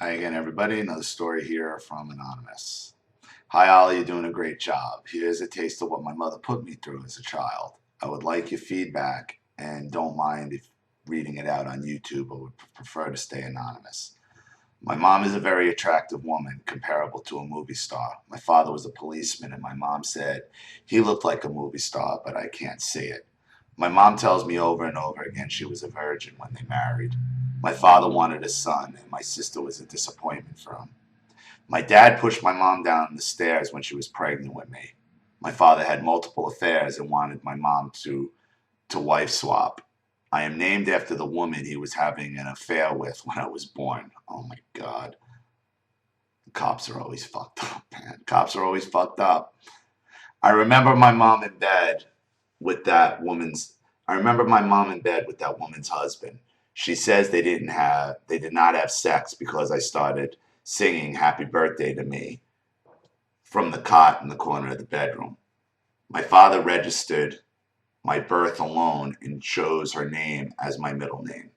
Hi again, everybody. Another story here from Anonymous. Hi, Ollie. You're doing a great job. Here's a taste of what my mother put me through as a child. I would like your feedback and don't mind if reading it out on YouTube, but would prefer to stay anonymous. My mom is a very attractive woman, comparable to a movie star. My father was a policeman, and my mom said he looked like a movie star, but I can't see it. My mom tells me over and over again she was a virgin when they married. My father wanted a son, and my sister was a disappointment for him. My dad pushed my mom down the stairs when she was pregnant with me. My father had multiple affairs and wanted my mom to wife swap. I am named after the woman he was having an affair with when I was born. Oh my God. Cops are always fucked up, man. Cops are always fucked up. I remember my mom in bed with that woman's I remember my mom in bed with that woman's husband. She says they did not have sex because I started singing happy birthday to me from the cot in the corner of the bedroom. My father registered my birth alone and chose her name as my middle name.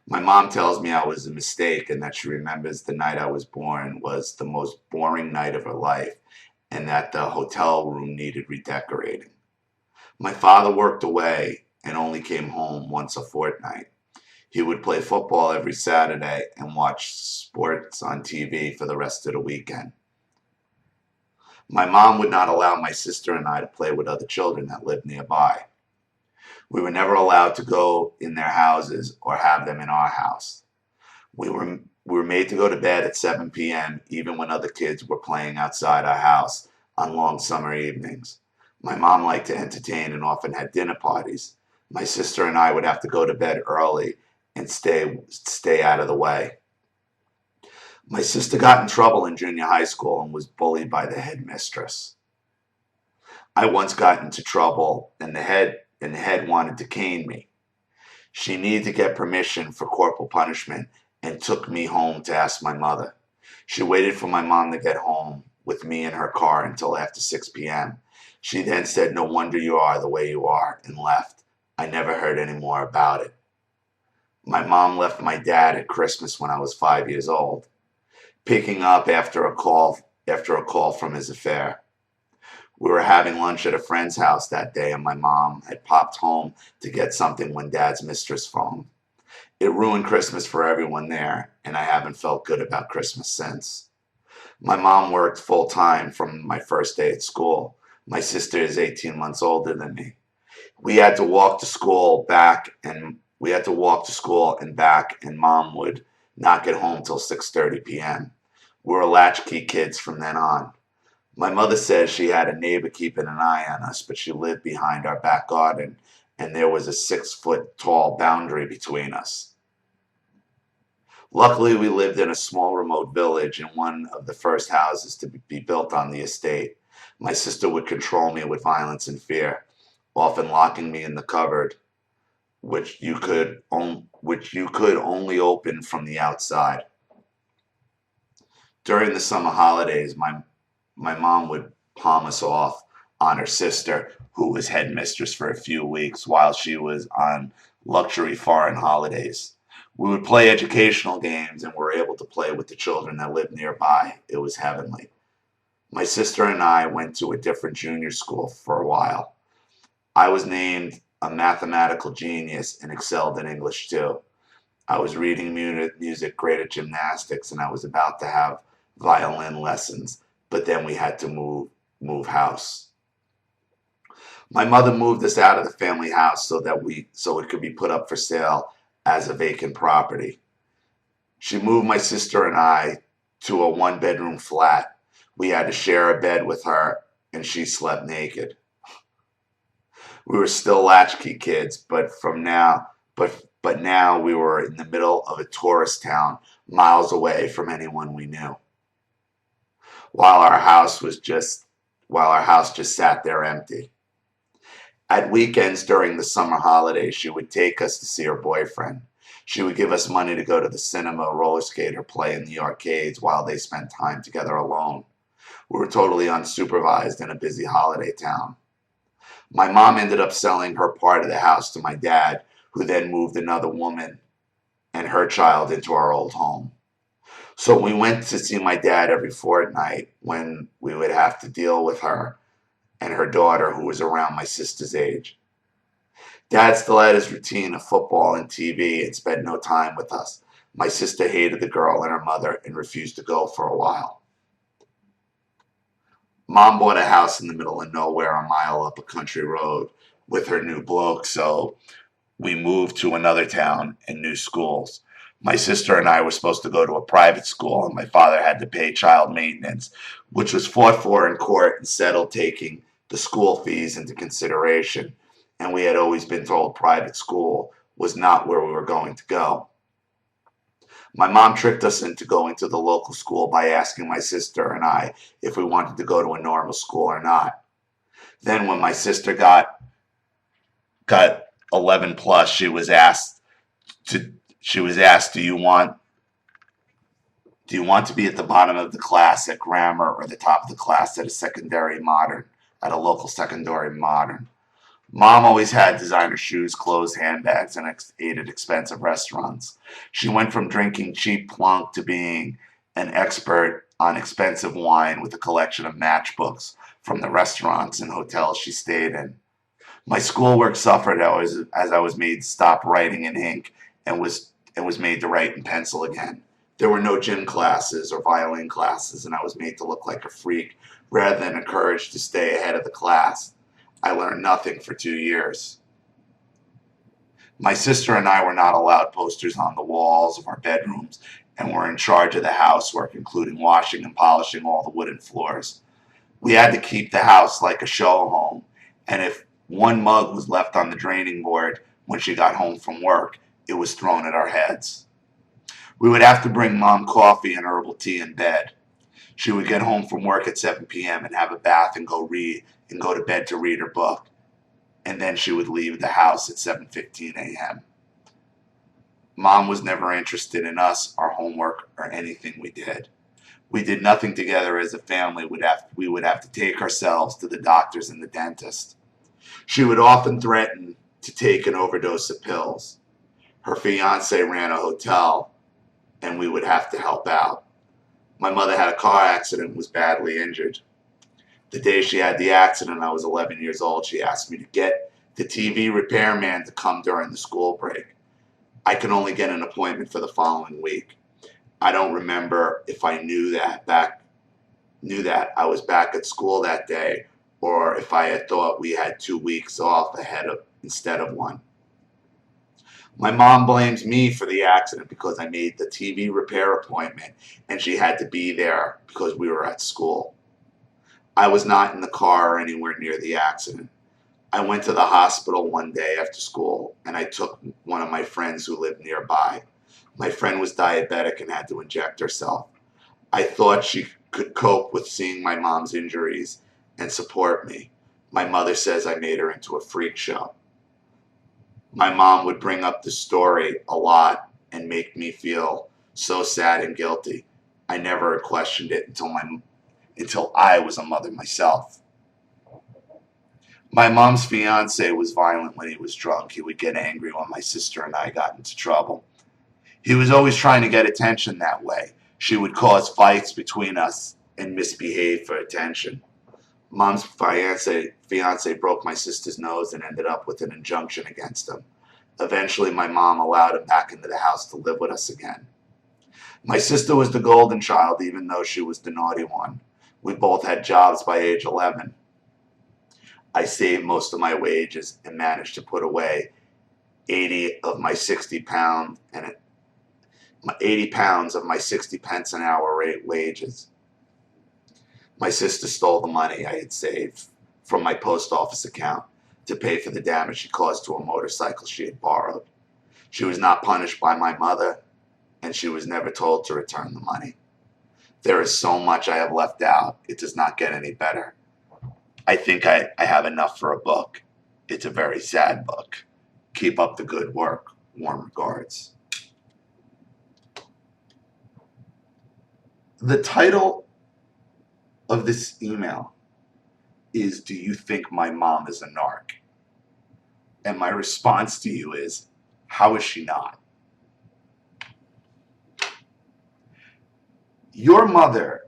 My mom tells me I was a mistake and that she remembers the night I was born was the most boring night of her life and that the hotel room needed redecorating. My father worked away and only came home once a fortnight. He would play football every Saturday and watch sports on TV for the rest of the weekend. My mom would not allow my sister and I to play with other children that lived nearby. We were never allowed to go in their houses or have them in our house. We were made to go to bed at 7 p.m. even when other kids were playing outside our house on long summer evenings. My mom liked to entertain and often had dinner parties. My sister and I would have to go to bed early and stay out of the way. My sister got in trouble in junior high school and was bullied by the headmistress. I once got into trouble and the head wanted to cane me. She needed to get permission for corporal punishment and took me home to ask my mother. She waited for my mom to get home with me in her car until after 6 p.m. She then said, "No wonder you are the way you are," and left. I never heard any more about it. My mom left my dad at Christmas when I was 5 years old, picking up after a call from his affair. We were having lunch at a friend's house that day, and my mom had popped home to get something when Dad's mistress phoned. It ruined Christmas for everyone there, and I haven't felt good about Christmas since. My mom worked full time from my first day at school. My sister is 18 months older than me. We had to walk to school and back, and Mom would not get home till 6:30 p.m. We were latchkey kids from then on. My mother says she had a neighbor keeping an eye on us, but she lived behind our back garden, and there was a 6-foot tall boundary between us. Luckily, we lived in a small remote village in one of the first houses to be built on the estate. My sister would control me with violence and fear, often locking me in the cupboard, which you could only open from the outside. During the summer holidays, my mom would palm us off on her sister, who was headmistress for a few weeks while she was on luxury foreign holidays. We would play educational games and were able to play with the children that lived nearby. It was heavenly. My sister and I went to a different junior school for a while. I was named a mathematical genius and excelled in English too. I was reading music, great at gymnastics, and I was about to have violin lessons, but then we had to move house. My mother moved us out of the family house so it could be put up for sale as a vacant property. She moved my sister and I to a one-bedroom flat. We had to share a bed with her, and she slept naked. We were still latchkey kids, but now we were in the middle of a tourist town, miles away from anyone we knew. While our house was just while our house just sat there empty. At weekends during the summer holidays, she would take us to see her boyfriend. She would give us money to go to the cinema, roller skate, or play in the arcades while they spent time together alone. We were totally unsupervised in a busy holiday town. My mom ended up selling her part of the house to my dad, who then moved another woman. and her child into our old home. So we went to see my dad every fortnight when we would have to deal with her and her daughter, who was around my sister's age. Dad still had his routine of football and TV and spent no time with us. My sister hated the girl and her mother and refused to go for a while. Mom bought a house in the middle of nowhere, a mile up a country road, with her new bloke, so we moved to another town and new schools. My sister and I were supposed to go to a private school, and my father had to pay child maintenance, which was fought for in court and settled, taking the school fees into consideration. And we had always been told private school was not where we were going to go. My mom tricked us into going to the local school by asking my sister and I if we wanted to go to a normal school or not. Then when my sister got 11 plus, to she was asked, do you want to be at the bottom of the class at grammar or the top of the class at a local secondary modern? Mom always had designer shoes, clothes, handbags, and ate at expensive restaurants. She went from drinking cheap plunk to being an expert on expensive wine with a collection of matchbooks from the restaurants and hotels she stayed in. My schoolwork suffered as I was made to stop writing in ink and was made to write in pencil again. There were no gym classes or violin classes, and I was made to look like a freak rather than encouraged to stay ahead of the class. I learned nothing for 2 years. My sister and I were not allowed posters on the walls of our bedrooms and were in charge of the housework, including washing and polishing all the wooden floors. We had to keep the house like a show home, and if one mug was left on the draining board when she got home from work, it was thrown at our heads. We would have to bring Mom coffee and herbal tea in bed. She would get home from work at 7 p.m. and have a bath and go to bed to read her book. And then she would leave the house at 7:15 a.m. Mom was never interested in us, our homework, or anything we did. We did nothing together as a family. We would have to take ourselves to the doctors and the dentist. She would often threaten to take an overdose of pills. Her fiance ran a hotel, and we would have to help out. My mother had a car accident and was badly injured. The day she had the accident, I was 11 years old. She asked me to get the TV repairman to come during the school break. I could only get an appointment for the following week. I don't remember if I knew that I was back at school that day, or if I had thought we had 2 weeks off instead of one. My mom blames me for the accident because I made the TV repair appointment and she had to be there because we were at school. I was not in the car or anywhere near the accident. I went to the hospital one day after school and I took one of my friends who lived nearby. My friend was diabetic and had to inject herself. I thought she could cope with seeing my mom's injuries and support me. My mother says I made her into a freak show. My mom would bring up the story a lot and make me feel so sad and guilty. I never questioned it until I was a mother myself. My mom's fiance was violent when he was drunk. He would get angry when my sister and I got into trouble. He was always trying to get attention that way. She would cause fights between us and misbehave for attention. Mom's fiance broke my sister's nose and ended up with an injunction against him. Eventually, my mom allowed him back into the house to live with us again. My sister was the golden child, even though she was the naughty one. We both had jobs by age 11. I saved most of my wages and managed to put away 80 of my 60 pound and 80 pounds of my 60 pence an hour rate wages. My sister stole the money I had saved from my post office account to pay for the damage she caused to a motorcycle she had borrowed. She was not punished by my mother, and she was never told to return the money. There is so much I have left out. It does not get any better. I think I have enough for a book. It's a very sad book. Keep up the good work. Warm regards. The title of this email is, "Do you think my mom is a narc?" And my response to you is, how is she not? Your mother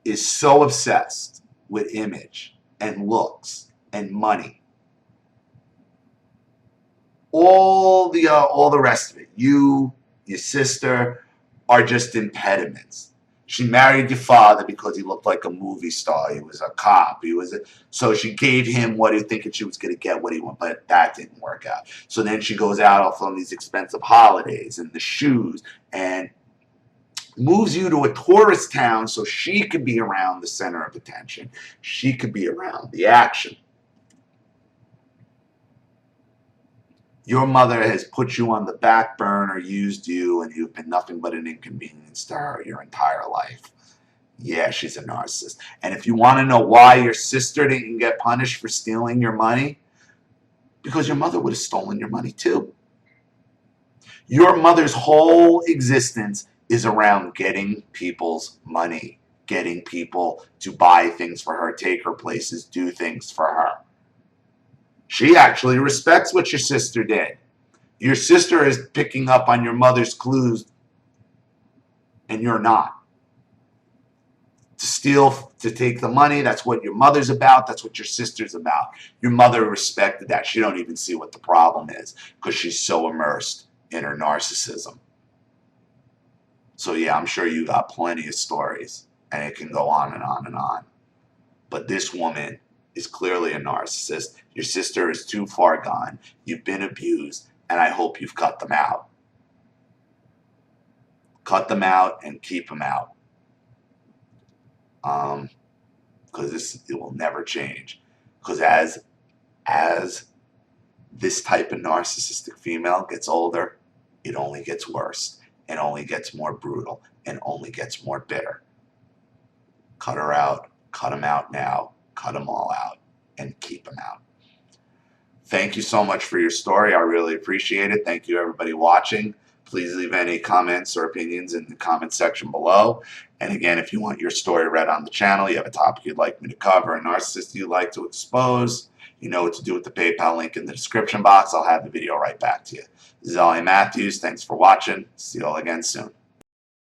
is so obsessed with image and looks and money, all the rest of it. You, your sister, are just impediments. She married your father because he looked like a movie star. He was a cop. So she gave him what he thinking she was going to get what he wanted, but that didn't work out. So then she goes out off on these expensive holidays and the shoes and moves you to a tourist town so she could be around the center of attention. She could be around the action. Your mother has put you on the back burner, used you, and you've been nothing but an inconvenience to her your entire life. Yeah, she's a narcissist. And if you want to know why your sister didn't get punished for stealing your money, because your mother would have stolen your money too. Your mother's whole existence is around getting people's money, getting people to buy things for her, take her places, do things for her. She actually respects what your sister did. Your sister is picking up on your mother's clues, and you're not. To steal, to take the money, that's what your mother's about. That's what your sister's about. Your mother respected that. She don't even see what the problem is because she's so immersed in her narcissism. So yeah, I'm sure you got plenty of stories, and it can go on and on and on. But this woman is clearly a narcissist. Your sister is too far gone. You've been abused, and I hope you've cut them out. Cut them out and keep them out. Because it will never change. Because as this type of narcissistic female gets older, it only gets worse, and only gets more brutal, and only gets more bitter. Cut her out. Cut them out now. Cut them all out and keep them out. Thank you so much for your story. I really appreciate it. Thank you, everybody watching. Please leave any comments or opinions in the comment section below. And again, if you want your story read on the channel, you have a topic you'd like me to cover, a narcissist you'd like to expose, you know what to do with the PayPal link in the description box. I'll have the video right back to you. This is Ollie Matthews. Thanks for watching. See you all again soon.